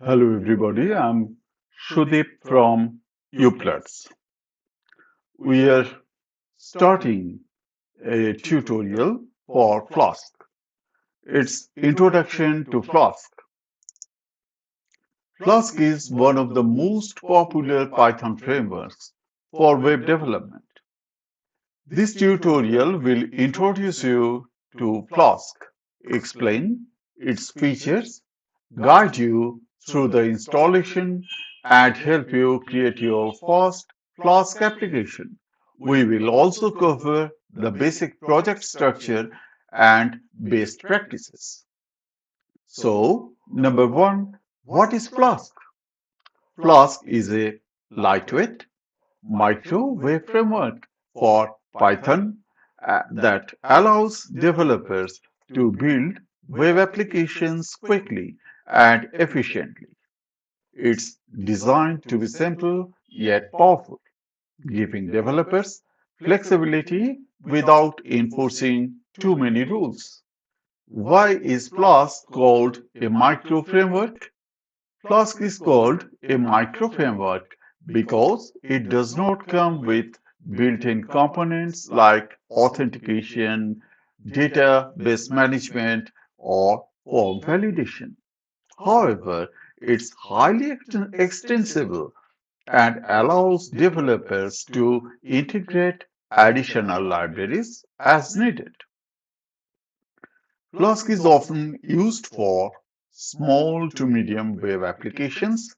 Hello everybody, I'm Shudip from Uplatz. We are starting a tutorial for Flask. It's Introduction to Flask. Flask is one of the most popular Python frameworks for web development. This tutorial will introduce you to Flask, explain its features, guide you through the installation, and help you create your first Flask application. We will also cover the basic project structure and best practices. So, number one, what is Flask? Flask is a lightweight micro web framework for Python that allows developers to build web applications quickly and efficiently. It's designed to be simple yet powerful, giving developers flexibility without enforcing too many rules. Why is Flask called a micro framework? Flask is called a microframework because it does not come with built-in components like authentication, database management, or form validation. However, it's highly extensible and allows developers to integrate additional libraries as needed. Flask is often used for small to medium web applications,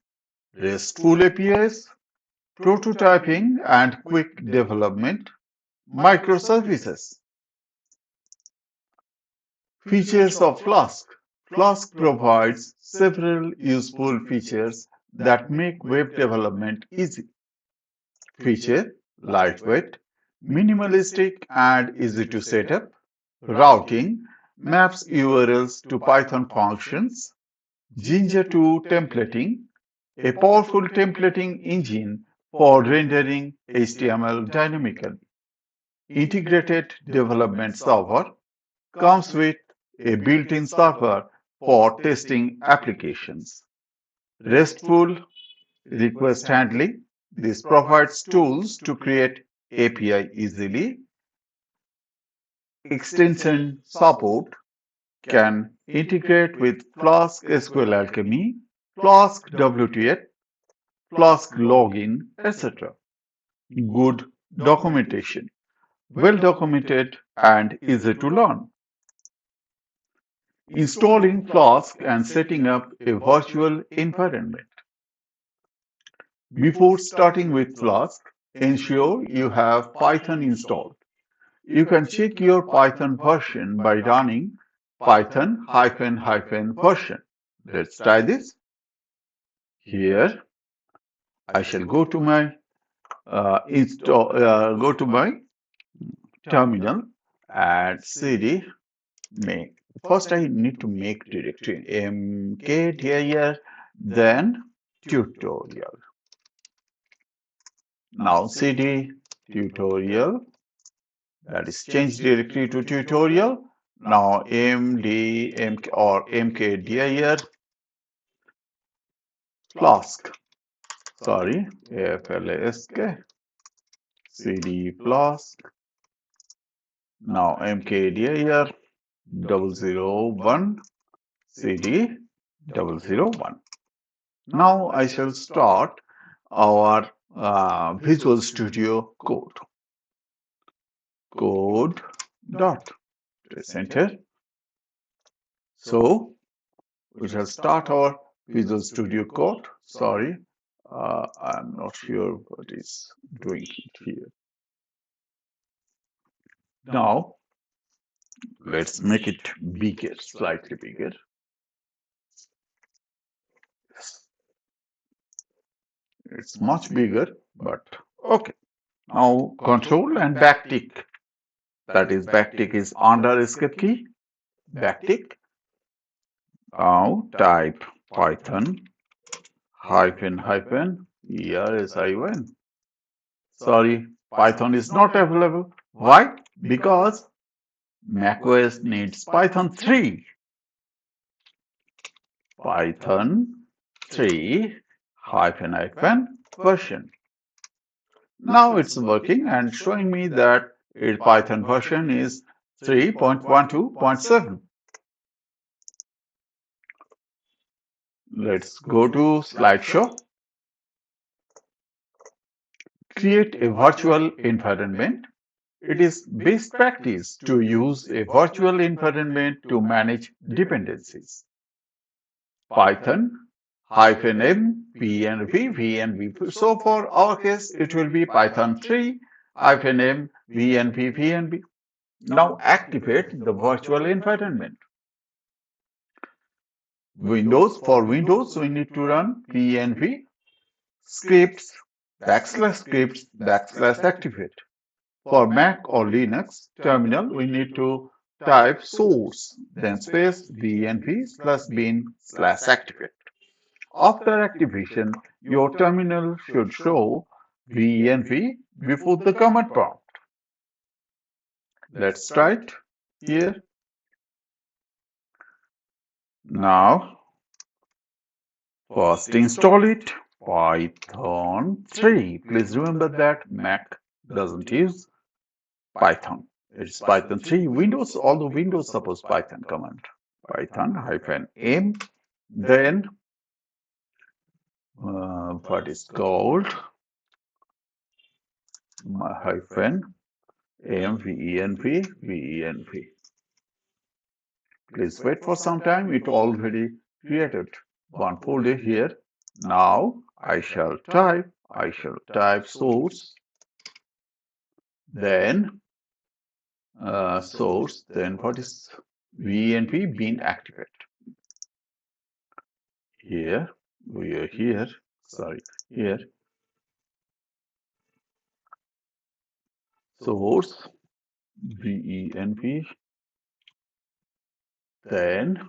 RESTful APIs, prototyping, and quick development, microservices. Features of Flask. Flask provides several useful features that make web development easy. Feature lightweight, minimalistic, and easy to set up. Routing maps URLs to Python functions. Ginger to templating, a powerful templating engine for rendering HTML dynamically. Integrated development server comes with a built-in server for testing applications. RESTful request handling. This provides tools to create API easily. Extension support can integrate with Flask SQL Alchemy, Flask WTF, Flask login, etc. Good documentation, well documented and easy to learn. Installing Flask and setting up a virtual environment. Before starting with Flask, ensure you have Python installed. You can check your Python version by running python-version. Let's try this. Here, I shall go to my terminal and cd make. First, I need to make directory mkdir, then tutorial. Now cd tutorial, that is change directory to tutorial. Now mk or mkdir flask, sorry, flask, cd flask. Now mkdir 001 cd 001. Now I shall start our Visual Studio code. Code dot, press enter. So we shall start our Visual Studio code. Sorry, I'm not sure what is doing it here. Now let's make it bigger, slightly bigger. It's much bigger, but okay. Now control and backtick. That is, backtick is under escape key. Backtick. Now type Python -. Sorry, Python is not available. Why? Because macOS needs Python 3. Python 3 hyphen hyphen version. Now it's working and showing me that its Python version is 3.12.7. Let's go to slideshow. Create a virtual environment. It is best practice to use a virtual environment to manage dependencies. Python -m -v -v. So for our case, it will be Python 3 -m -v. Now activate the virtual environment. For Windows, we need to run -v scripts /scripts /activate. For Mac or Linux terminal, we need to type source, then space -v/bin/activate. After activation, your terminal should show -v before the command prompt. Let's try it here. Now, first install it, Python 3. Please remember that Mac doesn't use Python. It's Python 3. Windows, although Windows supports Python command. Python -m, then what is called -m -venv. Please wait for some time. It already created one folder here. Now I shall type source, then source, then what is venv bin activate. Here we are here. Here source venv, then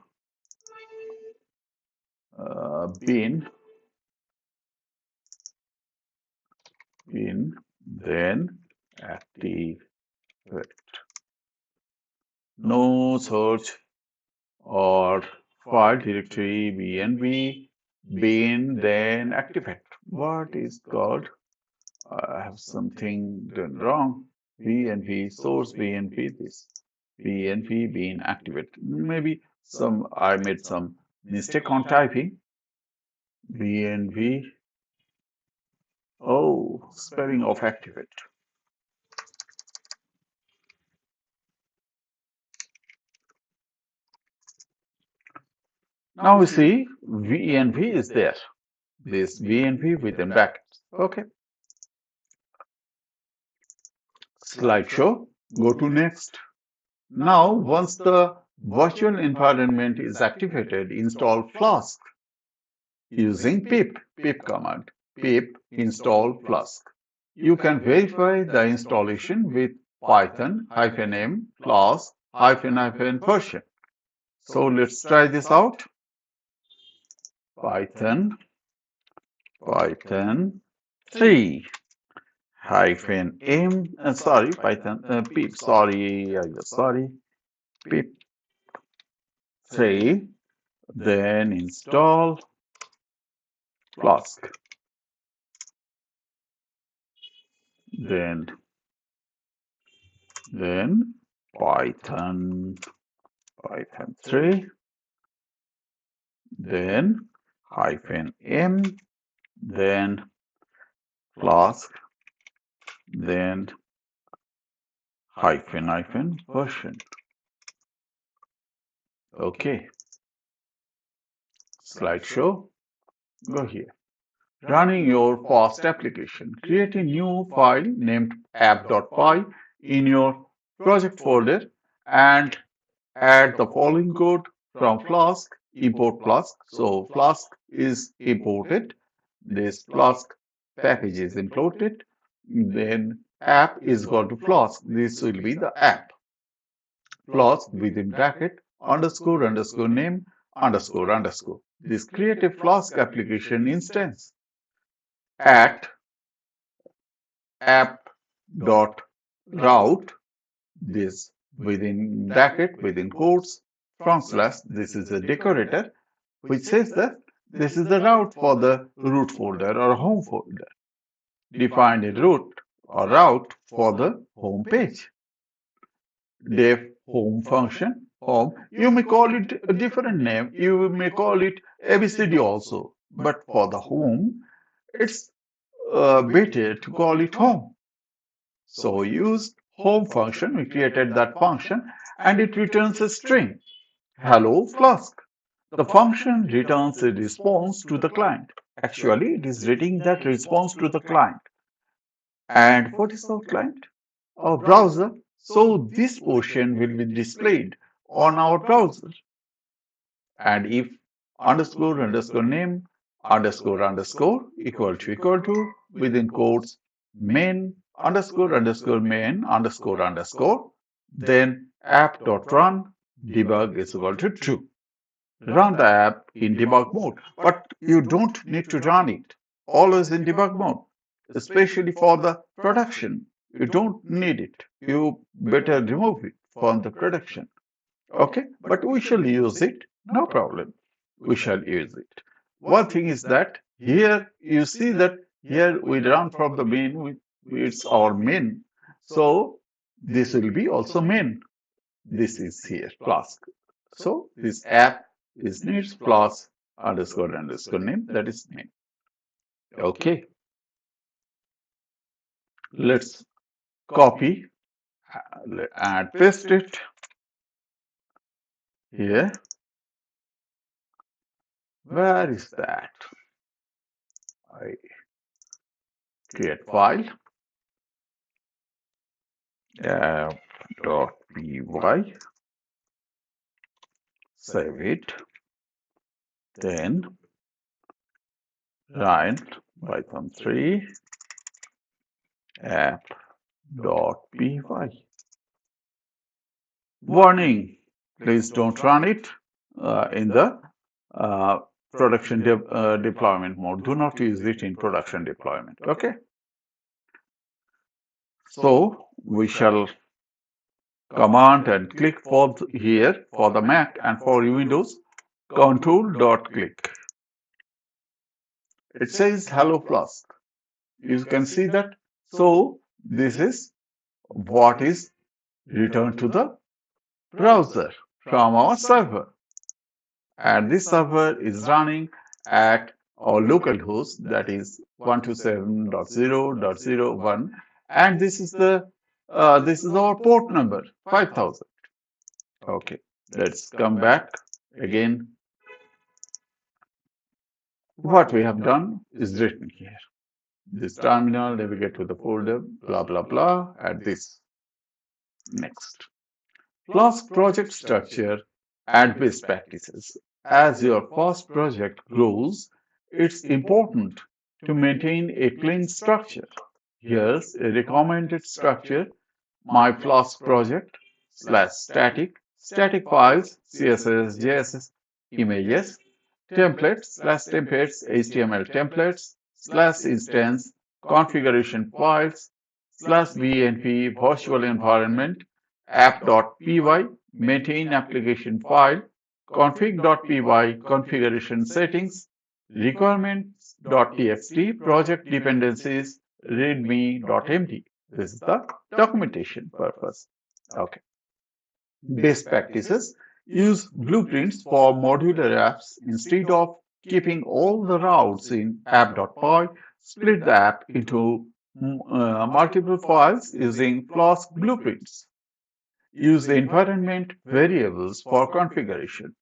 bin, then activate. No search or file directory venv bin, then activate. What is called? I have something done wrong. venv source venv this venv bin activate. Maybe I made some mistake on typing. venv. Oh, spelling of activate. Now we see venv is there. This venv within brackets. Okay. Slideshow. Go to next. Now, once the virtual environment is activated, install Flask using pip command. Pip install Flask. You can verify the installation with Python -m Flask --version. So let's try this out. Python 3 -m, pip 3, then install Flask, then Python 3, then -m, then Flask, then -version. Okay. Slideshow. Go here. Running your fast application. Create a new file named app.py in your project folder and add the following code from Flask, import Flask. So Flask is imported. This Flask package is imported. Then app is equal to Flask. This will be the app. Flask within bracket __name __. This create a Flask application instance at app.route, this within bracket within quotes / this is a decorator which says that This is the route for the root folder or home folder. Define a route or route for the home page. Def home function, home, you may call it a different name. You may call it ABCD also. But for the home, it's better to call it home. So we used home function. We created that function and it returns a string. Hello Flask. The function returns a response to the client. Actually, it is reading that response to the client. And what is our client? Our browser. So this portion will be displayed on our browser. And if underscore underscore name underscore underscore equal to within quotes main underscore underscore main underscore, then app.run debug is equal to true. Run the app in debug mode, but you don't need to run it always in debug mode, especially for the production. You don't need it. You better remove it from the production. Okay, but we shall use it, no problem. We shall use it. One thing is that here you see that here we run from the main, it's our main. So this will be also main. This is here, Flask. So this app is needs Flask underscore underscore name, that is name. Okay, let's copy and paste it here. Where is that? I create file app.py, save it, then run Python 3 app.py. Warning, please don't run it in the production deployment mode. Do not use it in production deployment. Okay. So we shall command and click for here for the Mac and for Windows, control.click. It says hello Flask. You can see that. So this is what is returned to the browser from our server. And this server is running at our local host, that is 127.0.0.1, and this is our port number 5000. Okay, let's come back again. What we have done is written here. This terminal, navigate to the folder, blah blah blah, and this. Next. Flask project structure and best practices. As your first project grows, it's important to maintain a clean structure. Here's a recommended structure: my Flask project static files, CSS, JSS, images, templates HTML templates, instance, configuration files, VNV virtual environment, app.py, maintain application file, config.py, configuration settings, requirements.txt, project dependencies, readme.md. This is the documentation purpose. Okay. Best practices: use blueprints for modular apps. Instead of keeping all the routes in app.py, split the app into multiple files using Flask blueprints. Use environment variables for configuration.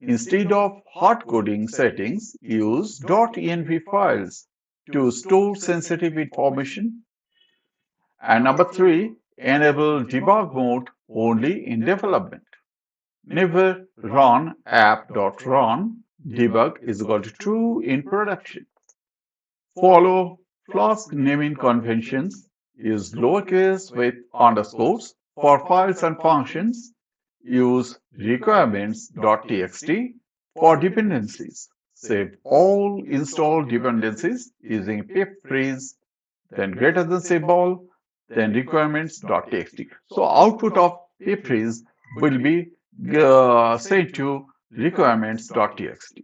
Instead of hard coding settings, use .env files to store sensitive information. And number 3, enable debug mode only in development. Never run app.run debug is equal to true in production. Follow Flask naming conventions. Use lowercase with underscores for files and functions. Use requirements.txt for dependencies. Save all installed dependencies using pip freeze, then greater than symbol, then requirements.txt. So output of pip freeze will be sent to requirements.txt.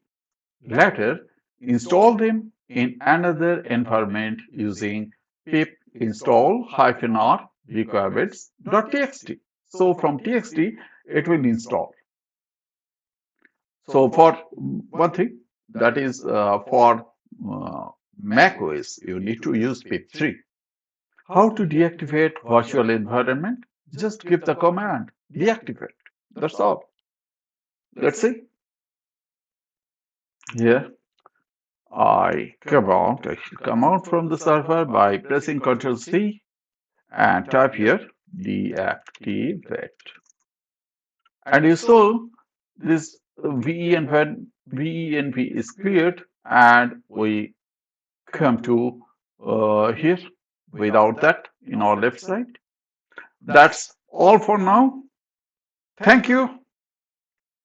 Later, install them in another environment using pip install-r requirements.txt. So from txt, it will install. So for one thing, that is for uh, Mac OS, you need to use pip3. How to deactivate virtual environment? Just give the command deactivate. That's all. Let's see. Here I come out from the server by pressing Ctrl C and type here deactivate. And you saw this VENV is cleared and we come to here without that in our left side. That's all for now. Thank you.